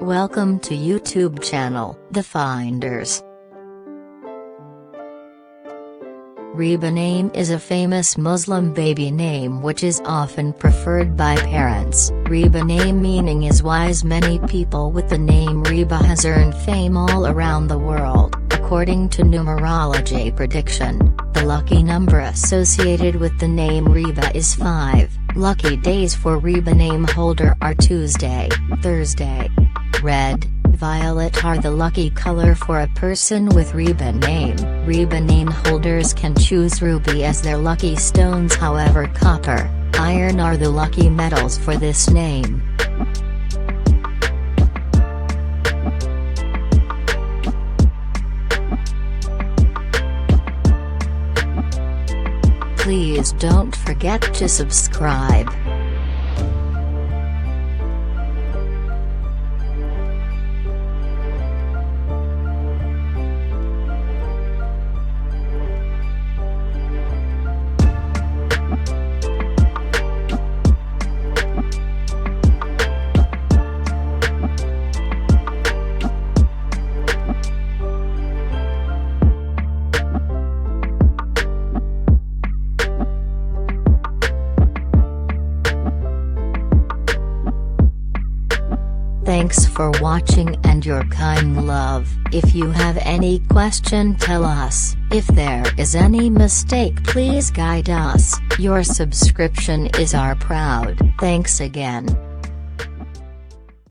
Welcome to YouTube channel, The Finders. Areeba name is a famous Muslim baby name which is often preferred by parents. Areeba name meaning is wise. Many people with the name Areeba has earned fame all around the world. According to numerology prediction, the lucky number associated with the name Areeba is 5. Lucky days for Areeba name holder are Tuesday, Thursday. Red, violet are the lucky color for a person with Areeba name. Areeba name holders can choose ruby as their lucky stones, however copper, iron are the lucky metals for this name. Please don't forget to subscribe. Thanks for watching and your kind love. If you have any question, tell us. If there is any mistake, please guide us. Your subscription is our proud. Thanks again.